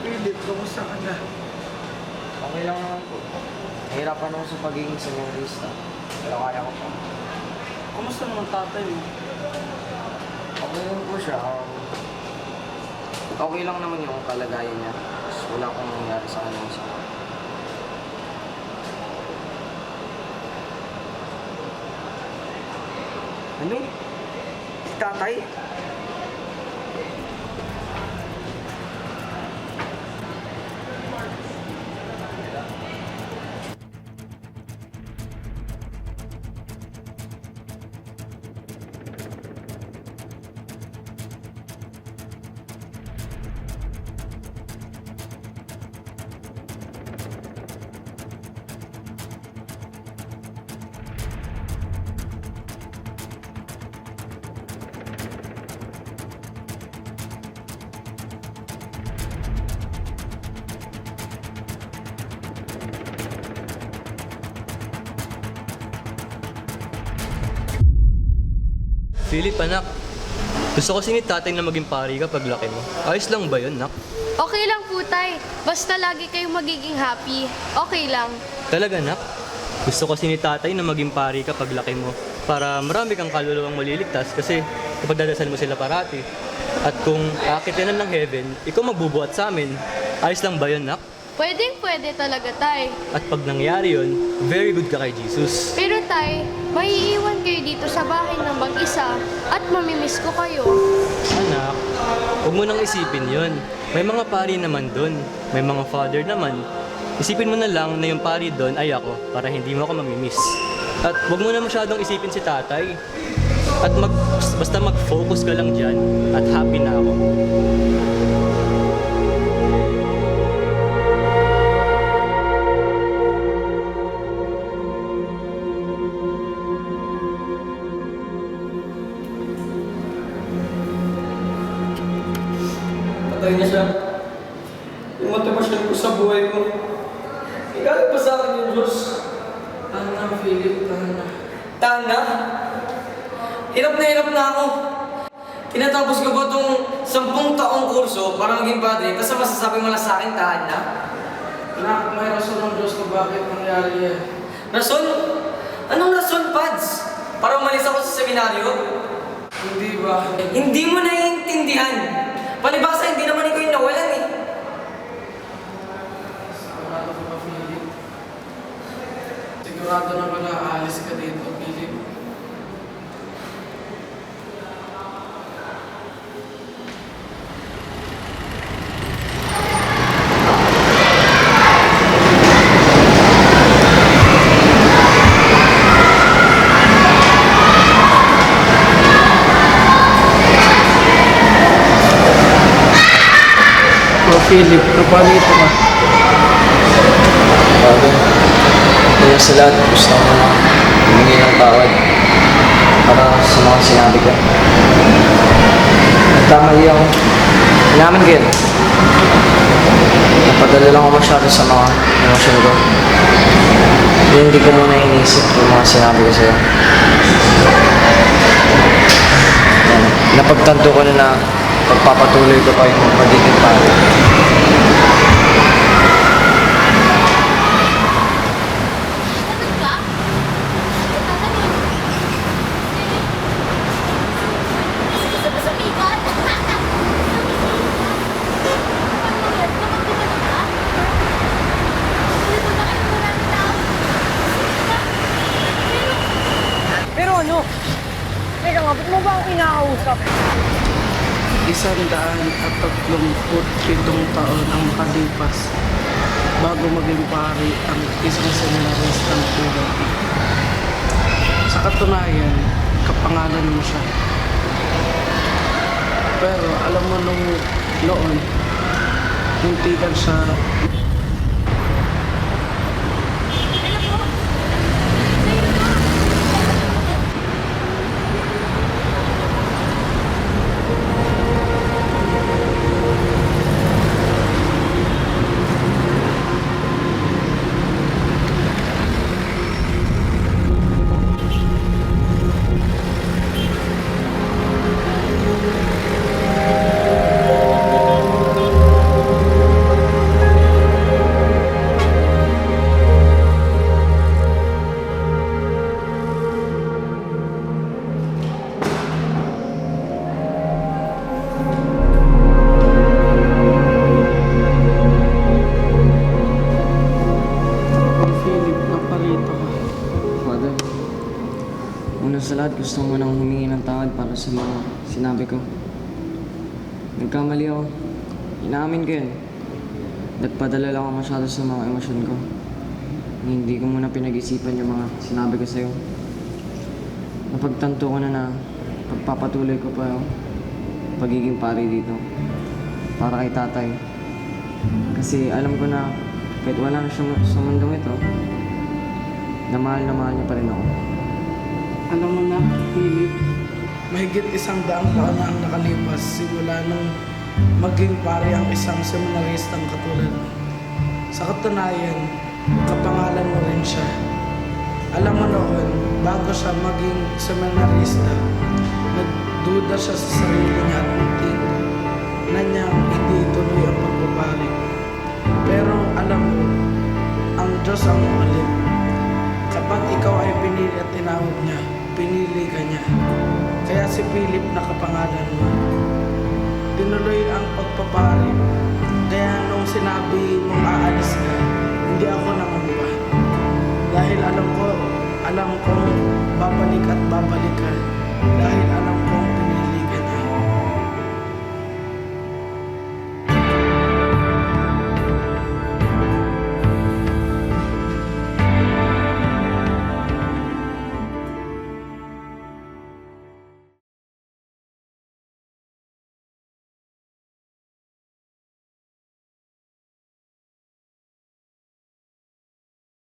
Philip, kumusta ka na? Okay lang naman po. Nahirapan ako sa pagiging seminarista. Pero kaya ko po. Kumusta naman tatay mo? Okay lang po siya. Okay lang naman yung kalagayan niya. Wala akong nangyari sa kanya sa Ano? Si tatay? Philip, anak. Gusto kasi ni tatay na maging pari ka pag laki mo. Ayos lang ba yun, nak? Okay lang po, tay. Basta lagi kayong magiging happy. Okay lang. Talaga, nak? Gusto kasi ni tatay na maging pari ka pag laki mo. Para marami kang kaluluwang maliligtas kasi ipagdadasal mo sila parati. At kung aakitin ng heaven, ikaw magbubuhat sa amin. Ayos lang ba yun, nak? Pwedeng-pwede talaga, tay. At pag nangyari yun, very good ka kay Jesus. Pero, tay, maiiwan kayo dito sa bahay ng mag-isa at mamimiss ko kayo. Anak, huwag mo nang isipin yun. May mga pari naman dun. May mga father naman. Isipin mo na lang na yung pari doon ay ako para hindi mo ako mamimiss. At huwag mo na masyadong isipin si tatay. At basta mag-focus ka lang dyan at happy na ako. Patay na siya. Yung motivasyon ko sa buhay ko. Igalit pa sa akin yung Diyos. Tana, Philip, tana. Tana? Hirap na ako. Tinatapos ko ba itong 10 taong kurso para maging padre, tapos masasabi mo lang sa akin, tana? Anak, may rason ng Diyos kung bakit nangyari yan. Rason? Anong rason, Pads? Para umalis ako sa seminaryo? Hindi ba? Hindi mo naiintindihan. Palibasa, hindi naman ikaw yung nawalan eh. Sigurado ka ba, Philip? Sigurado na ba na aalis ka dito, Philip? Philip, kapalito ka. Bago. Kaya sa lahat, gusto ko na humingi ng tawad para sa mga sinabi ko. Nagkamali ako. Inamin ko yun. Napadala lang ako masyado sa mga emosyon ko. Hindi ko muna inisip yung mga sinabi ko sa'yo. Napagtanto ko na pagpapatuloy ko pa yung magiging pare. Pero ano? Teka nga, ba't mo ba ang kinakausap? 137 taon ang makalipas bago maging pari ang isang seminaristang tulad. Sa katunayan, kapangalan mo siya. Pero alam mo noon, hindi lang siya gusto mo nang humingi ng tawad para sa mga sinabi ko. Nagkamali ako. Inaamin ko yun. Nagpadala lang ako masyado sa mga emosyon ko. Hindi ko muna pinag-isipan yung mga sinabi ko sa'yo. Napagtanto ko na pagpapatuloy ko pa yung pagiging pari dito. Para kay tatay. Kasi alam ko na kahit wala na siya sa mundong ito, na mahal niya pa rin ako. Alam mo na, Philip, mahigit 100 taon na ang nakalipas simula nung maging pare ang isang seminaristang katulad mo. Sa katunayan, kapangalan mo rin siya. Alam mo noon, bago siya maging seminarista, nagduda siya sa sarili niya at muntik na niyang hindi tuloy ang pagpapari. Pero alam mo, ang Diyos ang ulit. Kapag ikaw ay pinili at tinawag niya, pinili ka niya. Kaya si Philip na kapangalan mo. Tinuloy ang pagpapari. Kaya nung sinabi mong aalis ka, hindi ako nangamba. Dahil alam ko babalik at babalik ka. Dahil alam